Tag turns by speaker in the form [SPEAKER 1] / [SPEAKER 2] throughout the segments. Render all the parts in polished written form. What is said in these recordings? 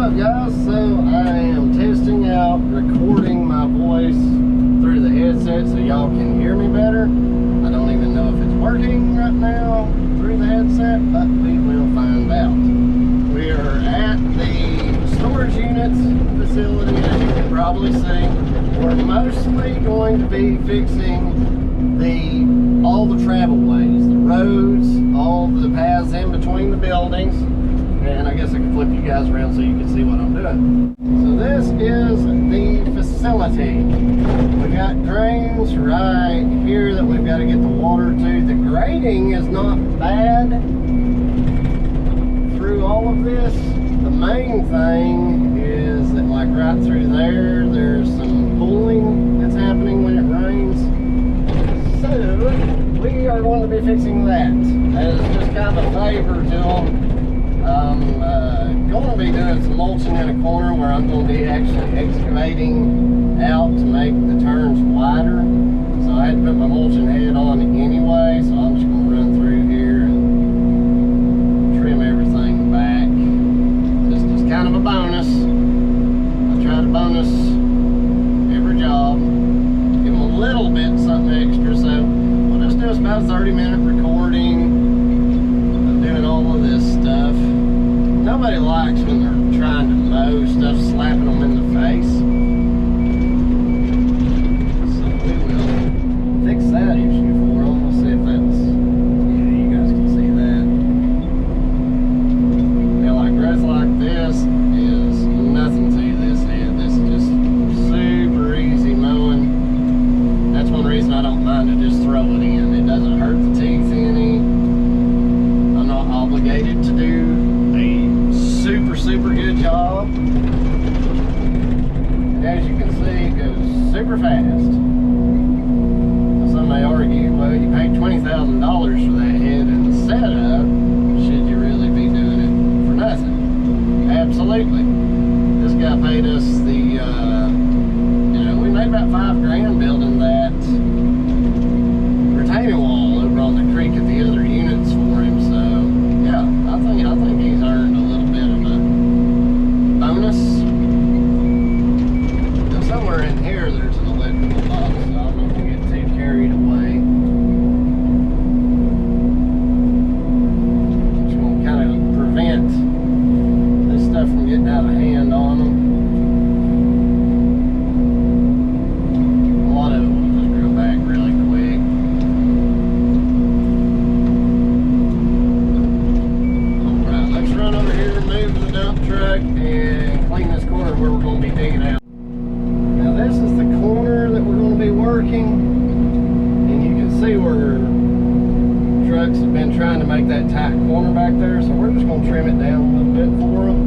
[SPEAKER 1] up, guys? So I am testing out recording my voice through the headset so y'all can hear me better. I don't even know if it's working right now through the headset, but we will find out. We are at the storage units facility, as you can probably see. We're mostly going to be fixing all the travelways, the roads, all the paths in between the buildings. And I guess I can flip you guys around so you can see what I'm doing. So this is the facility. We got drains right here that we've got to get the water to. The grading is not bad through all of this. The main thing is that like right through there, there's some pooling that's happening when it rains. So we are going to be fixing that as just kind of a favor to them. I'm going to be doing some mulching in a corner where I'm going to be actually excavating out to make the turns wider. So I had to put my mulching head on anyway, so I'm just going to run through here and trim everything back. Just as kind of a bonus. I try to bonus every job. Give them a little bit something extra, so we'll just do about a 30-minute recording of doing all of this stuff. Nobody likes when they're trying to mow stuff, slapping them in the face. So we will fix that issue for them. We'll see if that's, yeah, you guys can see that. Now like grass like this is nothing to this head. This is just super easy mowing. That's one reason I don't mind to just throw it in. It doesn't hurt the teeth any. I'm not obligated to do super good job, and as you can see, it goes super fast. So some may argue, well, you paid $20,000 for that head and the setup, should you really be doing it for nothing? Absolutely. This guy paid us the you know, we made about $5 grand building that retaining wall over on the creek at the other units for him. So yeah, I think he's earned a little bit of a bonus. Now somewhere in here there's an electrical box, so I don't know if we get too carried away. Just going to kind of prevent this stuff from getting out of hand on them. A lot of it will just grow back really quick. Alright, let's run over here, move the dump truck, and clean this corner where we're going to be digging out. Now this is the corner that we're going to be working, and you can see where trucks have been trying to make that tight corner back there, so we're just going to trim it down a little bit for them.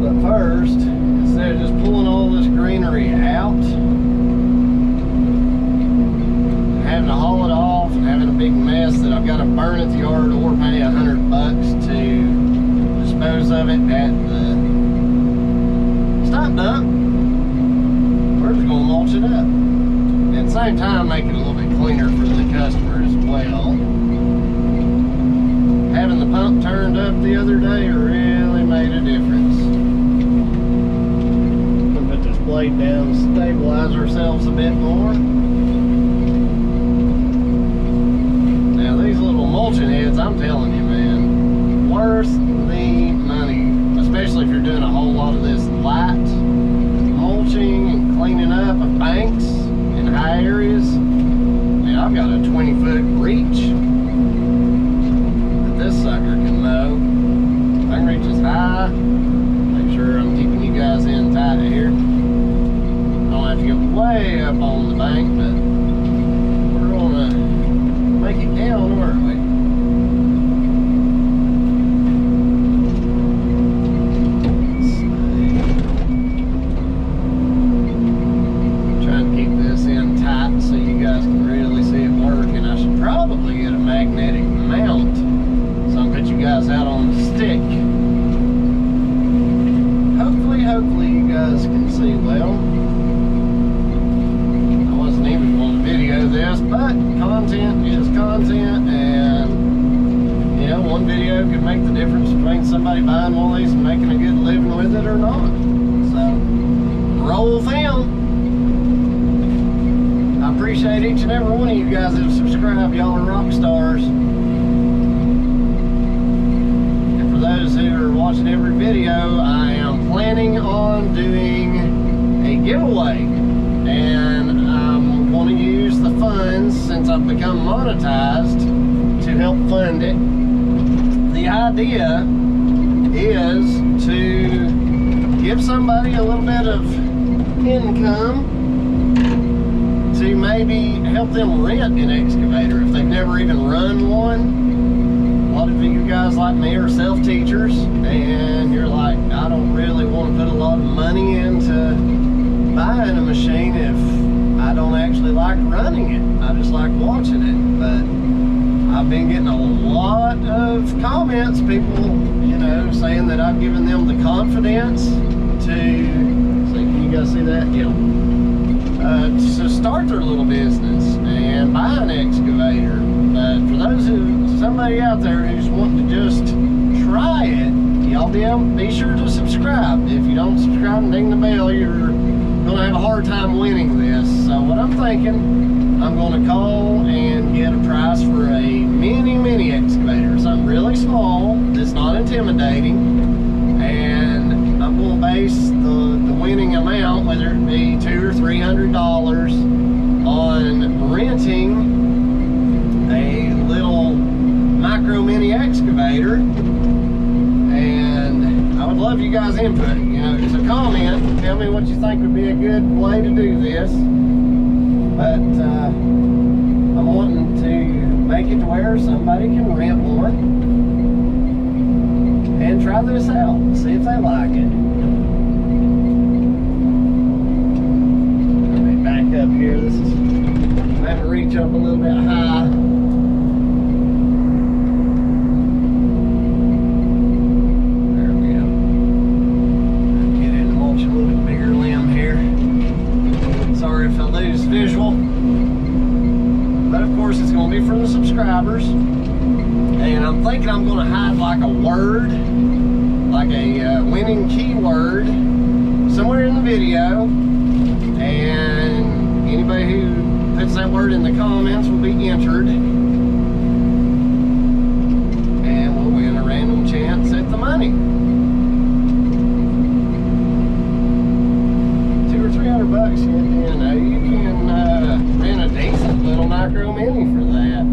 [SPEAKER 1] But first, instead of just pulling all this greenery out, having to haul it off and having a big mess that I've got to burn at the yard or pay $100 to dispose of it at the stop dump, we're just going to mulch it up. At the same time, make it a little bit cleaner for the customer as well. Having the pump turned up the other day really made a difference. We'll put this blade down and stabilize ourselves a bit more. Now these little mulching heads, I'm telling you, man, worth the money, especially if you're doing a whole lot of this light mulching and cleaning up of banks in high areas. Man, I've got a 20-foot reach that this sucker can mow. I can reach as high. Make sure I'm keeping you guys in tight here. I don't have to go way up on the bank, but we're gonna make it count, aren't we? So you guys can really see it work, and I should probably get a magnetic mount so I can put you guys out on the stick. Hopefully you guys can see well. I wasn't even going to video this, but content is content, and you know, one video could make the difference between somebody buying one of these and making a good appreciate each and every one of you guys that have subscribed. Y'all are rock stars. And for those who are watching every video, I am planning on doing a giveaway. And I'm going to use the funds, since I've become monetized, to help fund it. The idea is to give somebody a little bit of income to maybe help them rent an excavator if they've never even run one. A lot of you guys like me are self-teachers, and you're like, I don't really want to put a lot of money into buying a machine if I don't actually like running it. I just like watching it. But I've been getting a lot of comments, people, you know, saying that I've given them the confidence to, can you guys see that? Yeah. To start their little business and buy an excavator. But for somebody out there who's wanting to just try it, y'all be sure to subscribe. If you don't subscribe and ding the bell, you're gonna have a hard time winning this. So what I'm thinking, I'm gonna call and get a price for a mini excavator, something really small that's not intimidating, and I'm gonna base the winning amount, whether it be $200 or $300, on renting a little micro mini excavator. And I would love you guys' input. You know, just a comment. Tell me what you think would be a good way to do this. But I'm wanting to make it to where somebody can rent one and try this out. See if they like it. Let me back up here. This is, I'm having to reach up a little bit high. Visual, but of course it's going to be from the subscribers, and I'm thinking I'm going to hide like a word, like a winning keyword somewhere in the video, and anybody who puts that word in the comments will be entered, and we'll win a random chance at the money. $200 or $300, you know, you can rent a decent little micro mini for that.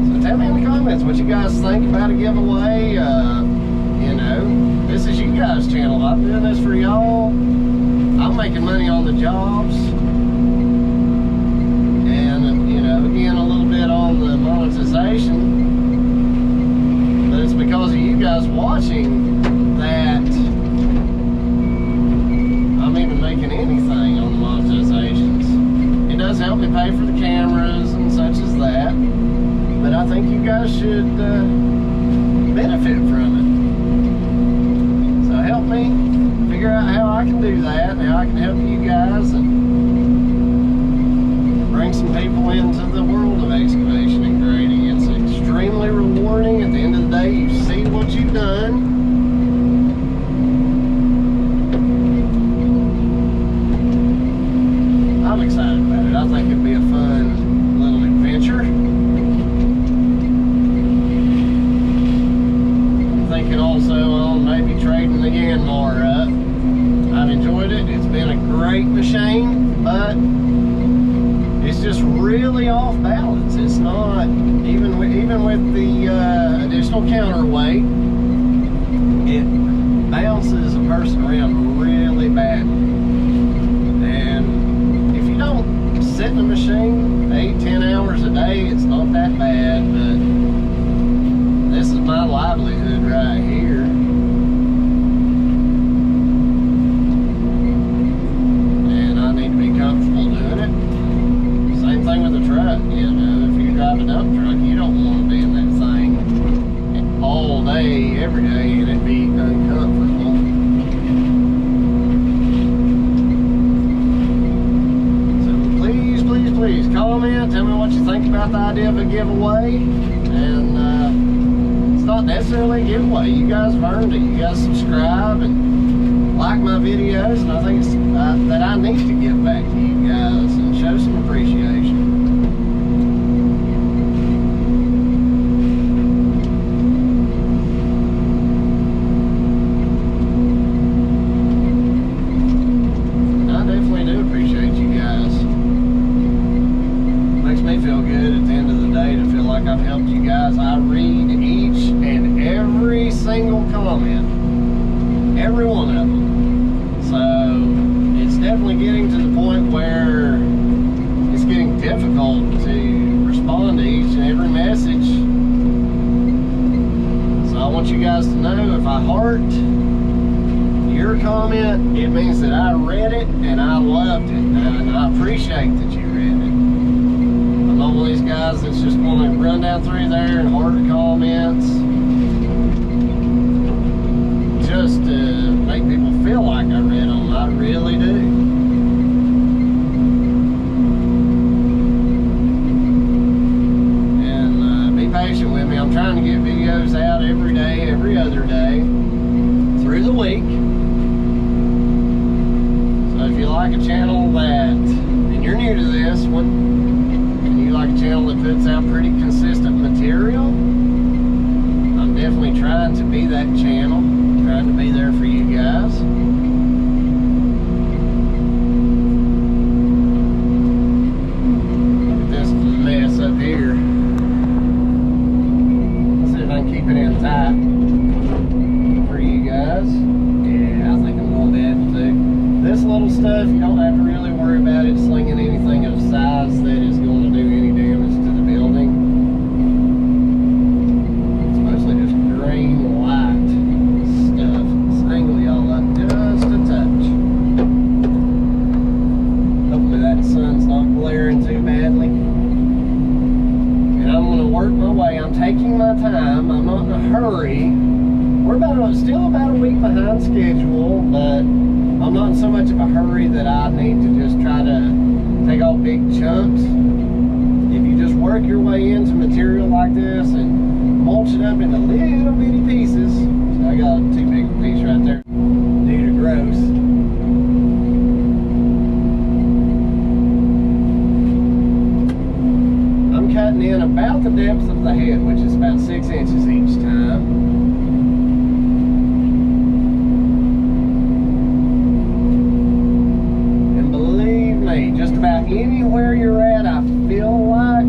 [SPEAKER 1] So tell me in the comments what you guys think about a giveaway. You know, this is you guys' channel. I'm doing this for y'all. I'm making money on the jobs. And, you know, again, a little bit on the monetization. But it's because of you guys watching that I'm even making anything on the monetizations. It does help me pay for the cameras and such as that. But I think you guys should benefit from it. So help me figure out how I can do that, and how I can help you guys, and bring some people into the world of excavation and grading. It's extremely rewarding. At the end of the day, you see what you've done. I'm excited about it. I think it'd be a fun little adventure. I'm thinking also on maybe trading the Yanmar up. I've enjoyed it. It's been a great machine, but it's just really off balance. It's not, even with the additional counterweight, it bounces a person around really bad. And if you don't sit in the machine 8-10 hours a day, it's not that bad. But this is my livelihood right here. And I need to be comfortable doing it. Same thing with the truck, you know, if you drive a dump truck, you don't want to be in that thing all day, every day, and it'd be uncomfortable. So please comment, tell me what you think about the idea of a giveaway, and not necessarily a giveaway. You guys have earned it. You guys subscribe and like my videos, and I think it's that I need to give back to you guys and show some appreciation. I've helped you guys. I read each and every single comment, every one of them. So it's definitely getting to the point where it's getting difficult to respond to each and every message. So I want you guys to know, if I heart your comment, it means that I read it and I loved it, and I appreciate that you read it. I'm not one of these guys that's just going to run down through there and heart comments just to make people feel like I read them. I really do. And be patient with me. I'm trying to get videos out every day, every other day, through the week. So if you like a channel that, and you're new to this one, like a channel that puts out pretty consistent material, I'm definitely trying to be that channel, trying to be there for you guys. Look at this mess up here. Let's see if I can keep it in tight for you guys. Yeah, I think I'm going to be able to. This little stuff, you don't have to really worry about it slinging anything of size that is going to do any damage to the building. It's mostly just green light stuff. Let's angle y'all up just a touch. Hopefully that sun's not glaring too badly. And I'm going to work my way. I'm taking my time. I'm not in a hurry. We're still about a week behind schedule, but I'm not in so much of a hurry that I need to just try to take all big chunks. If you just work your way into material like this and mulch it up into little bitty pieces. So I got too big a piece right there due to growth. I'm cutting in about the depth of the head, which is about 6 inches each time. Just about anywhere you're at, I feel like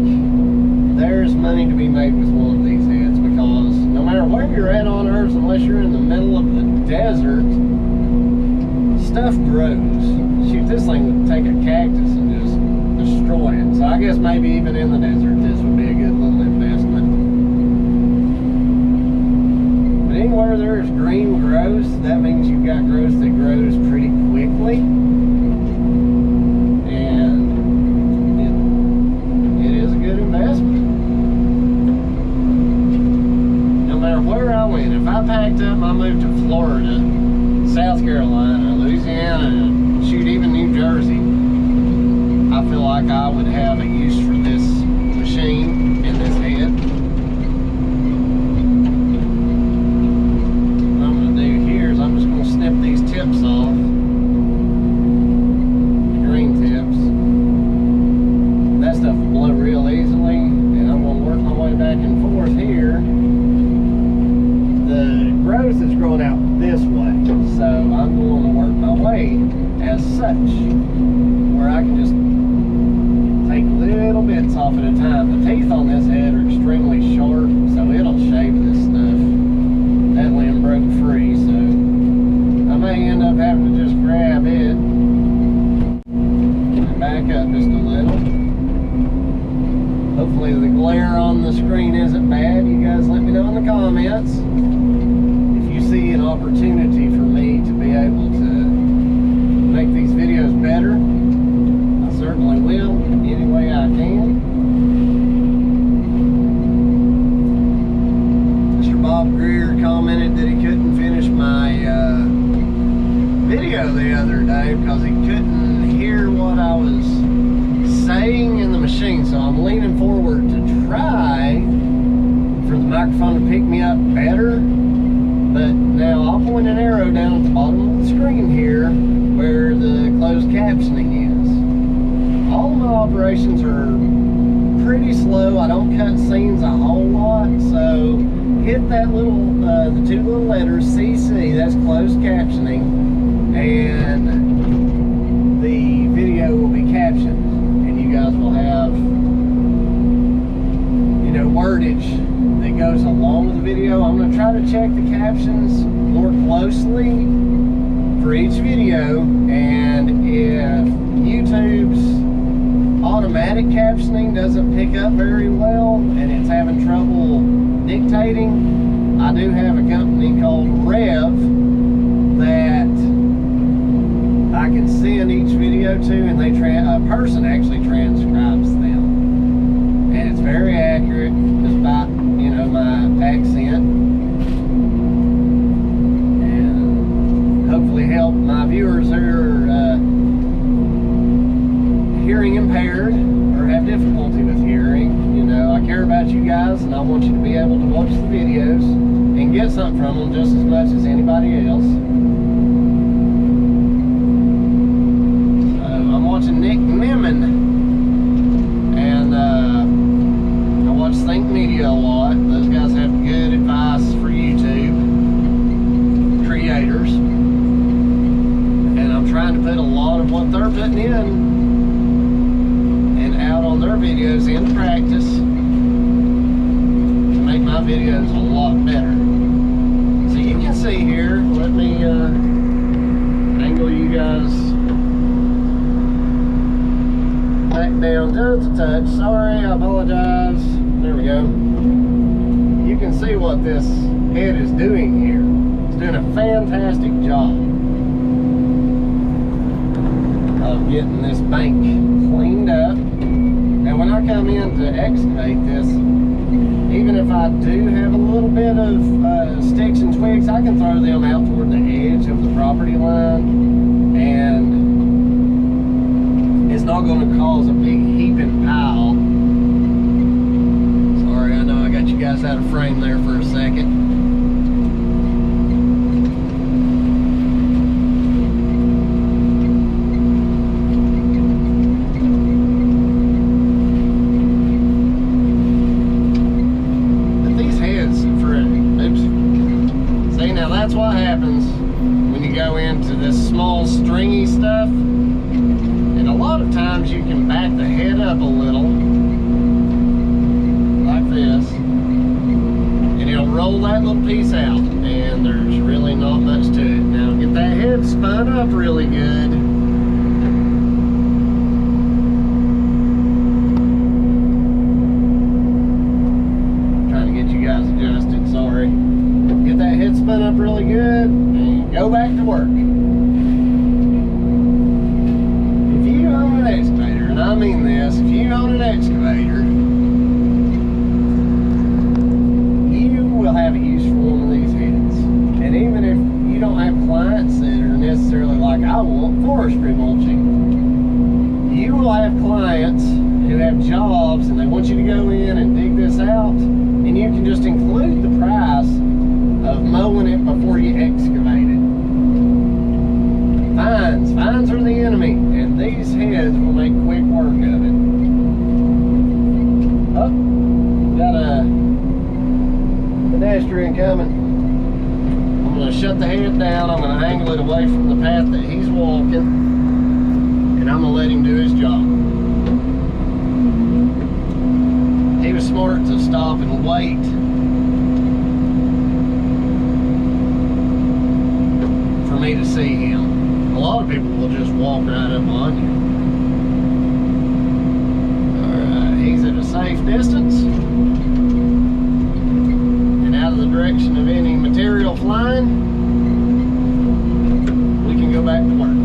[SPEAKER 1] there's money to be made with one of these heads, because no matter where you're at on Earth, unless you're in the middle of the desert, stuff grows. Shoot, this thing would take a cactus and just destroy it. So I guess maybe even in the desert, this would be a good little investment. But anywhere there's green growth, that means you've got growth that grows pretty quickly. If I packed up, I moved to Florida, South Carolina, Louisiana, shoot, even New Jersey, I feel like I would have a use for this machine and this head. What I'm going to do here is I'm just going to snip these tips off, the green tips. That stuff will blow real easily, and I'm going to work my way back and forth here. The growth is growing out this way, so I'm going to work my way as such, where I can just take little bits off at a time. The teeth on this head are extremely sharp, so it'll shave this stuff. That limb broke free, so I may end up having to just grab it and back up just a little. Hopefully the glare on the screen isn't bad. You guys let me know in the comments if you see an opportunity for me to be able to make these videos better. I certainly will, any way I can. Mr. Bob Greer commented that he couldn't finish my video the other day because he couldn't hear what I was saying in the machine, so I'm leaning forward to try for the microphone microphone to pick me up better. But now I'll point an arrow down at the bottom of the screen here where the closed captioning is. All my operations are pretty slow. I don't cut scenes a whole lot, so hit that little, the two little letters CC, that's closed captioning, and the video will be captioned, and you guys will have, you know, wordage that goes along with the video. I'm going to try to check the captions more closely for each video, and if YouTube's automatic captioning doesn't pick up very well and it's having trouble dictating, I do have a company called Rev that I can send each video to, and they a person actually transcribes them, and it's very accurate despite, you know, my accent, and hopefully help my viewers who are hearing impaired or have difficulty with hearing. You know, I care about you guys, and I want you to be able to watch the videos and get something from them just as much as anybody else. So I'm watching Nick Nimmin, and I watch Think Media a lot. Those guys have good advice for YouTube creators, and I'm trying to put a lot of what they're putting in out on their videos into practice to make my videos a lot better. So you can see here, let me angle you guys back down just a touch. Sorry, I apologize. There we go. You can see what this head is doing here. It's doing a fantastic job of getting this bank cleaned up. And when I come in to excavate this, even if I do have a little bit of sticks and twigs, I can throw them out toward the edge of the property line, and it's not going to cause a big heaping pile. Sorry, I know I got you guys out of frame there for a second. That's what happens when you go into this small stringy stuff, and a lot of times you can back the head up a little like this, and it'll roll that little piece out, and there's really not much to it. Now get that head spun up really good. Trying to get you guys adjusted, sorry. Get that head spun up really good and go back to work. If you own an excavator, and I mean this, if you own an excavator, you will have a use for one of these heads. And even if you don't have clients that are necessarily like I want forestry mulching, you will have clients who have jobs and they want you to go in and dig this out, and you can just include the price of mowing it before you excavate it. Fines are the enemy, and these heads will make quick work of it. Oh, got a pedestrian coming. I'm going to shut the head down. I'm going to angle it away from the path that he's walking, and I'm going to let him do his job. He was smart to stop and wait for me to see him. A lot of people will just walk right up on you. Alright, he's at a safe distance and out of the direction of any material flying. We can go back to work.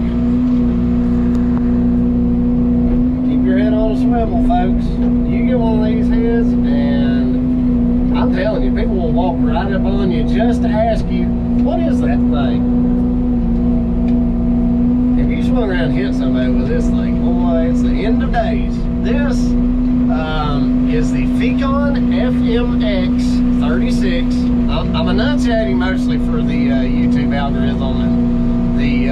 [SPEAKER 1] Keep your head on a swivel, folks. You get one of these heads, and I'm telling you, people will walk right up on you just to ask you, what is that thing? Swung around and hit somebody with this thing, boy, it's the end of days. This is the Fecon FMX 36. I'm enunciating mostly for the YouTube algorithm and the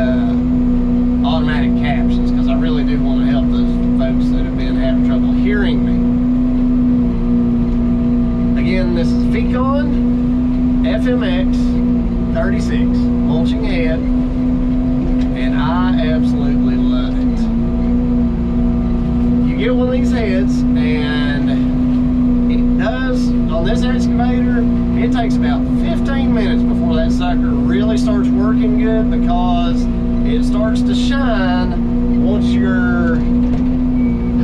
[SPEAKER 1] automatic captions, because I really do want to help those folks that have been having trouble hearing me. Again, this is Fecon FMX 36 mulching head, and I absolutely love it. You get one of these heads, and it does, on this excavator, it takes about 15 minutes before that sucker really starts working good, because it starts to shine once your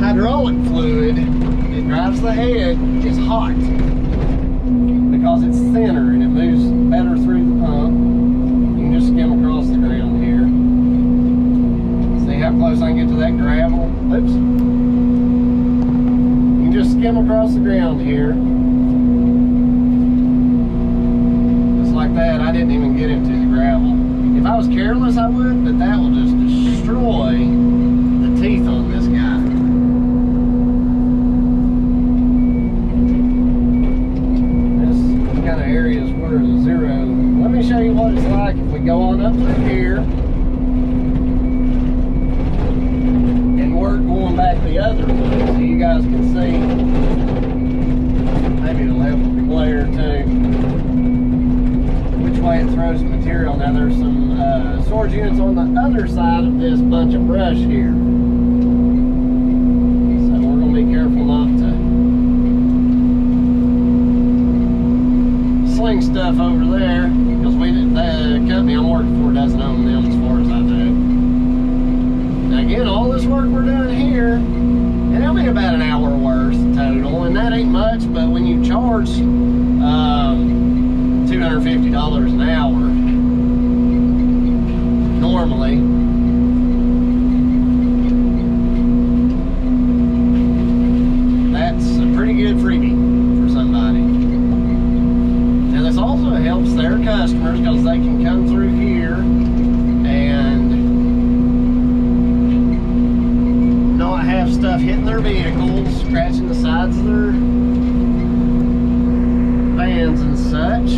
[SPEAKER 1] hydraulic fluid that drives the head is hot, because it's thinner and it moves better through the pump. You can just skim across the ground here. See how close I can get to that gravel? Oops. You can just skim across the ground here. Just like that. I didn't even get into the gravel. If I was careless, I would, but that will just destroy the teeth on this guy. Areas where the zero. Let me show you what it's like if we go on up through here and work going back the other way, so you guys can see. Maybe it'll help with the glare too, which way it throws the material. Now there's some storage units on the other side of this bunch of brush here, so we're going to be careful not to sling stuff over there, because the company I'm working for doesn't own them as far as I know. Now again, all this work we're doing here, and it'll be about an hour worth total, and that ain't much, but when you charge $250 an hour normally, that's a pretty good freebie for somebody. This also helps their customers, because they can come through here and not have stuff hitting their vehicles, scratching the sides of their vans and such,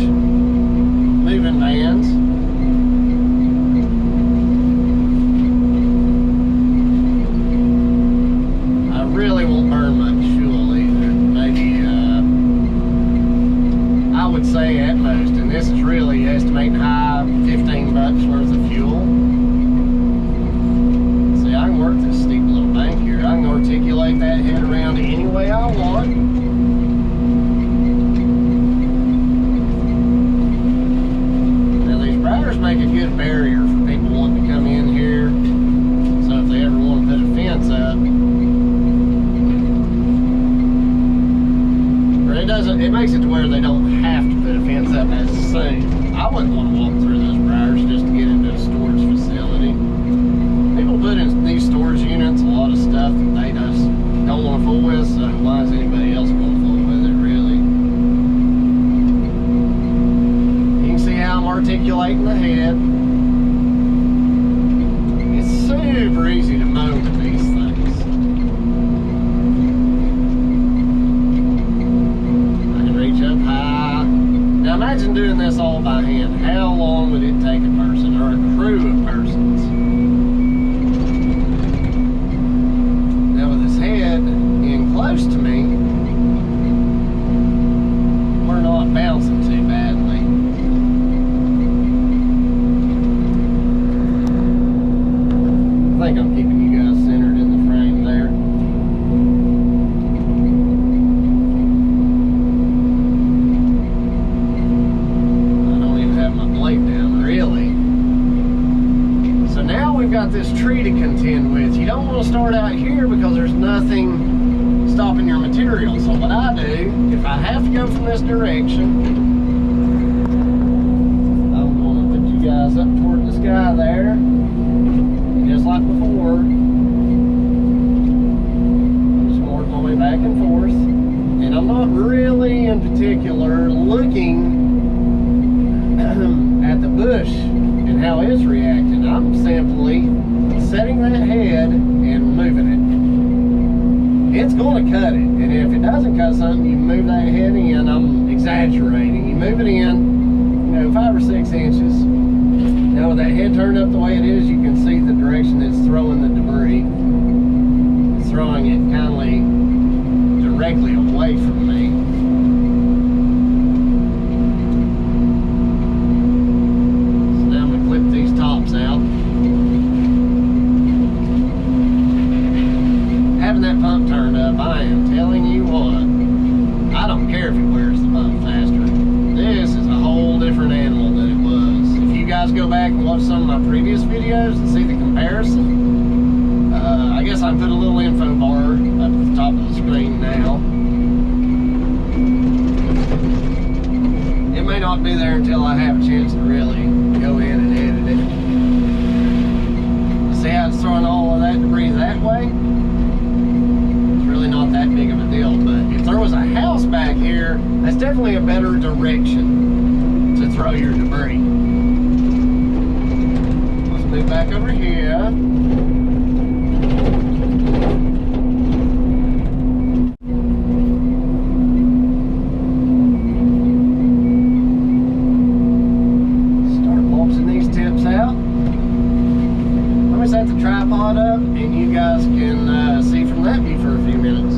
[SPEAKER 1] moving vans. I really won't burn much fuel either. Maybe I would say at most, and this is really estimating high, 15 bucks worth of fuel. See, I can work this steep little bank here. I can articulate that head around any way I want. Now these briars make a good barrier for people wanting to come in here. So if they ever want to put a fence up, it makes it to where they don't have to put a fence up as soon. I wouldn't want to walk through those briars just to get into a storage facility. People put in these storage units a lot of stuff that they just don't want to fool with, so why is anybody else going to fool with it, really? You can see how I'm articulating the head. It's super easy to mow with these things. Now imagine doing this all by hand. How long would it take a person, or a crew of persons? Now with this head in close to me, we're not bouncing too badly. I think I'm keeping you guys centered in the frame there. We've got this tree to contend with. You don't want to start out here because there's nothing stopping your material. So what I do, if I have to go from this direction, I'm going to put you guys up toward the sky there, just like before. I'm just going to work my way back and forth, and I'm not really in particular looking at the bush and how it's reacting. I'm simply setting that head and moving it. it's going to cut it. And if it doesn't cut something, you move that head in. I'm exaggerating. You move it in, 5 or 6 inches. Now with that head turned up the way it is, you can see the direction it's throwing the debris. It's throwing it kind of directly away from me. So now I'm going to clip these tops out. Having that pump turned up, I am telling you what, I don't care if it wears the pump faster. This is a whole different animal than it was. If you guys go back and watch some of my previous videos and see the comparison, I guess I put a little info bar up at the top of the screen now. It may not be there until I have a chance to really go in and edit it. See how it's throwing all of that debris that way? Not that big of a deal, but if there was a house back here, that's definitely a better direction to throw your debris. Let's move back over here. Start boxing these tips out. Let me set the tripod up and you guys can see from that view for a few minutes.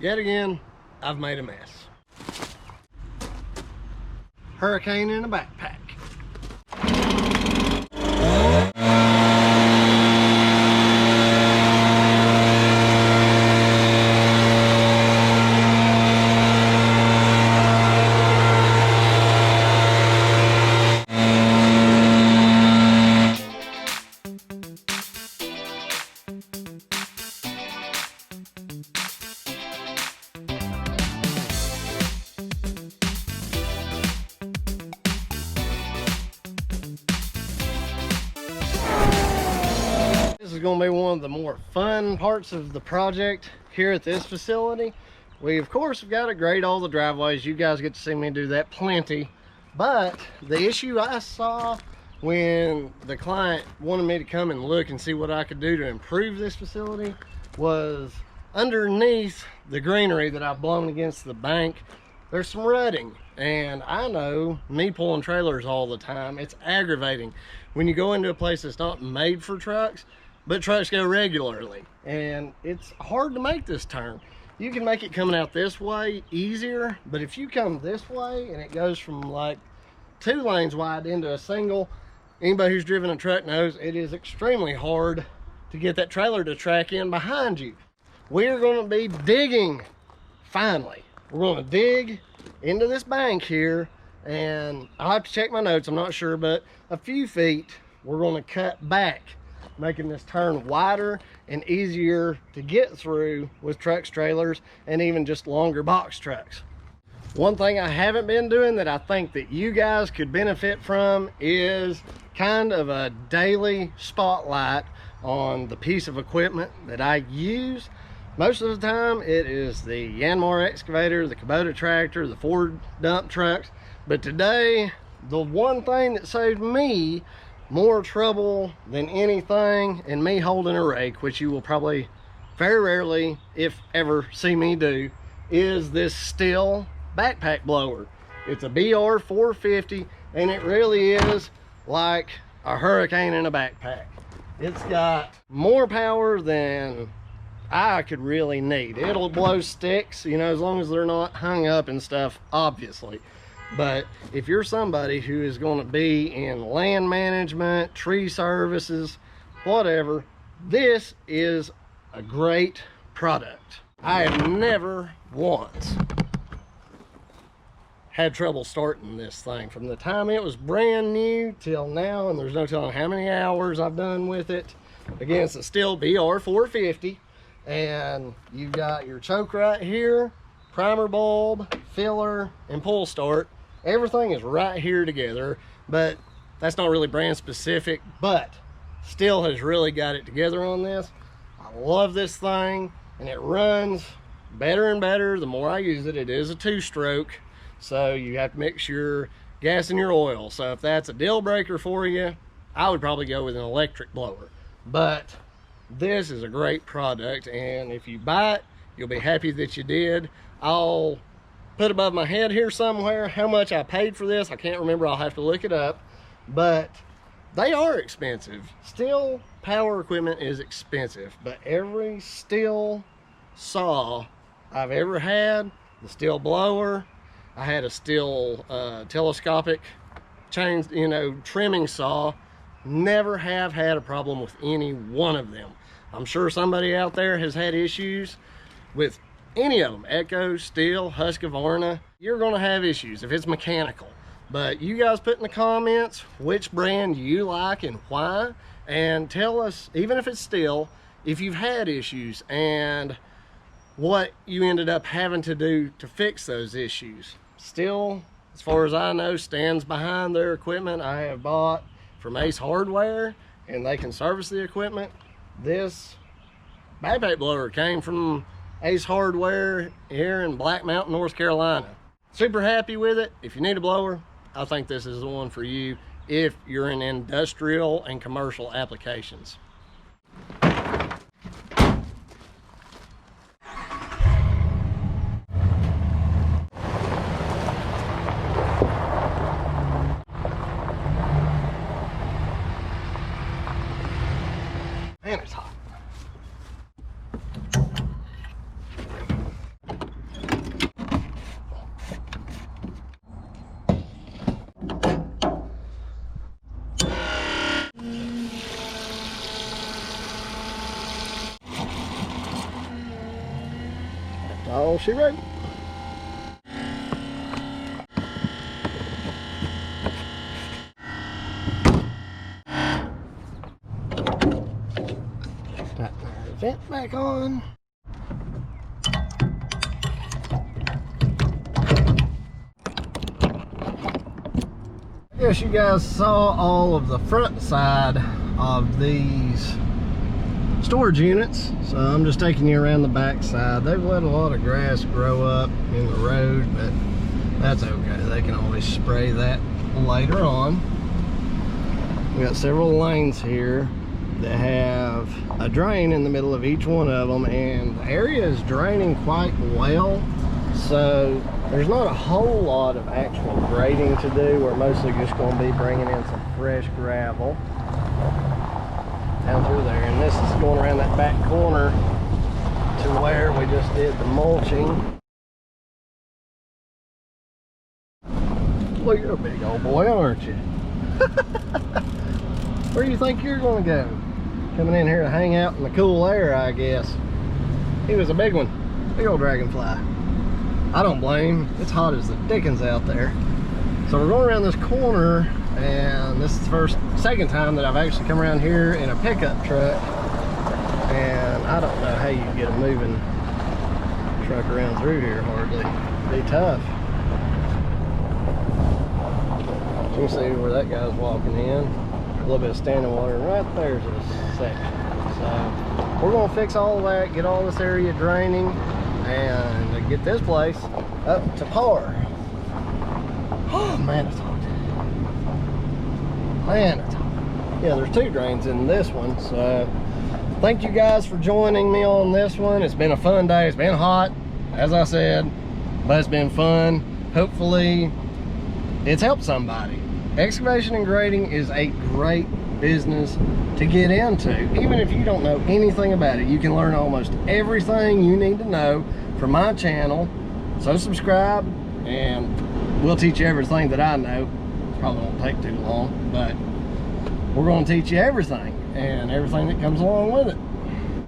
[SPEAKER 1] Yet again, I've made a mess. Hurricane in a backpack. This is going to be one of the more fun parts of the project here at this facility. We of course have got to grade all the driveways. You guys get to see me do that plenty. But the issue I saw when the client wanted me to come and look and see what I could do to improve this facility was underneath the greenery that I've blown against the bank, there's some rutting. And I know, me pulling trailers all the time, it's aggravating when you go into a place that's not made for trucks, but trucks go regularly. And it's hard to make this turn. You can make it coming out this way easier, but if you come this way and it goes from like 2 lanes wide into a single, anybody who's driven a truck knows it is extremely hard to get that trailer to track in behind you. We're going to be digging, finally. We're going to dig into this bank here, and I'll have to check my notes, I'm not sure, but a few feet we're going to cut back, making this turn wider and easier to get through with trucks, trailers, and even just longer box trucks. One thing I haven't been doing that I think that you guys could benefit from is kind of a daily spotlight on the piece of equipment that I use. Most of the time it is the Yanmar excavator, the Kubota tractor, the Ford dump trucks. But today, the one thing that saved me more trouble than anything in me holding a rake, which you will probably very rarely, if ever, see me do, is this Stihl backpack blower. It's a BR 450, and it really is like a hurricane in a backpack. It's got more power than I could really need. It'll blow sticks, you know, as long as they're not hung up and stuff, obviously. But if you're somebody who is going to be in land management, tree services, whatever, this is a great product. I have never once had trouble starting this thing from the time it was brand new till now, and there's no telling how many hours I've done with it. Again, it's a Stihl BR 450, and you've got your choke right here, primer bulb, filler, and pull start. Everything is right here together, but that's not really brand specific, but Stihl has really got it together on this. I love this thing, and it runs better and better the more I use it. It is a 2-stroke, so you have to mix your gas and your oil. So if that's a deal breaker for you, I would probably go with an electric blower. But this is a great product, and if you buy it, you'll be happy that you did. I'll put above my head here somewhere how much I paid for this. I can't remember, I'll have to look it up, but they are expensive. Stihl power equipment is expensive, but every Stihl saw I've ever had, the Stihl blower, I had a Stihl telescopic chain, you know, trimming saw, never have had a problem with any one of them. I'm sure somebody out there has had issues with any of them, Echo, Stihl, Husqvarna. You're gonna have issues if it's mechanical. But you guys put in the comments which brand you like and why, and tell us, even if it's Stihl, if you've had issues and what you ended up having to do to fix those issues. Stihl, as far as I know, stands behind their equipment. I have bought from Ace Hardware, and they can service the equipment. This backpack blower came from Ace Hardware here in Black Mountain, North Carolina. Super happy with it. If you need a blower, I think this is the one for you if you're in industrial and commercial applications. Man, it's hot. Oh, she wrote. Got the vent back on. I guess you guys saw all of the front side of these storage units, so I'm just taking you around the back side. They've let a lot of grass grow up in the road, but that's okay. They can always spray that later on. We got several lanes here that have a drain in the middle of each one of them, and the area is draining quite well, so there's not a whole lot of actual grading to do. We're mostly just going to be bringing in some fresh gravel down through there, and this is going around that back corner to where we just did the mulching. Well, you're a big old boy, aren't you? Where do you think you're going to go? Coming in here to hang out in the cool air, I guess. He was a big one, big old dragonfly. I don't blame him. It's hot as the dickens out there. So we're going around this corner, and this is the second time that I've actually come around here in a pickup truck, and I don't know how you get a moving truck around through here hardly. It'd be tough. You can see where that guy's walking in. A little bit of standing water, and right there's a section. So we're gonna fix all of that, get all this area draining, and get this place up to par. Oh man, it's hot. Man, it's hot. Yeah, there's 2 drains in this one. So thank you guys for joining me on this one. It's been a fun day. It's been hot, as I said, but it's been fun. Hopefully it's helped somebody. Excavation and grading is a great business to get into. Even if you don't know anything about it, you can learn almost everything you need to know from my channel. So subscribe and we'll teach you everything that I know. Probably won't take too long, but we're going to teach you everything and everything that comes along with it.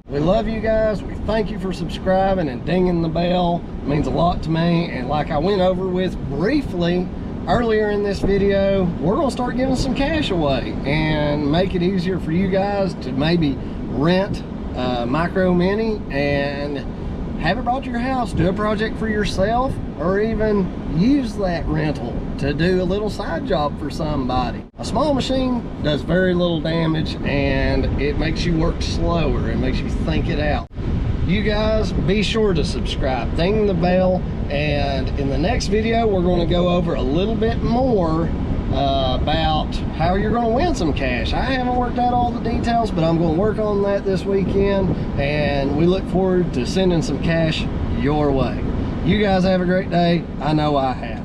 [SPEAKER 1] We love you guys. We thank you for subscribing and dinging the bell. It means a lot to me. And like I went over with briefly earlier in this video, we're going to start giving some cash away and make it easier for you guys to maybe rent a Micro Mini and have it brought to your house, do a project for yourself, or even use that rental to do a little side job for somebody. A small machine does very little damage and it makes you work slower. It makes you think it out. You guys be sure to subscribe, ding the bell, and in the next video we're going to go over a little bit more about how you're going to win some cash. I haven't worked out all the details, but I'm going to work on that this weekend, and we look forward to sending some cash your way. You guys have a great day. I know I have.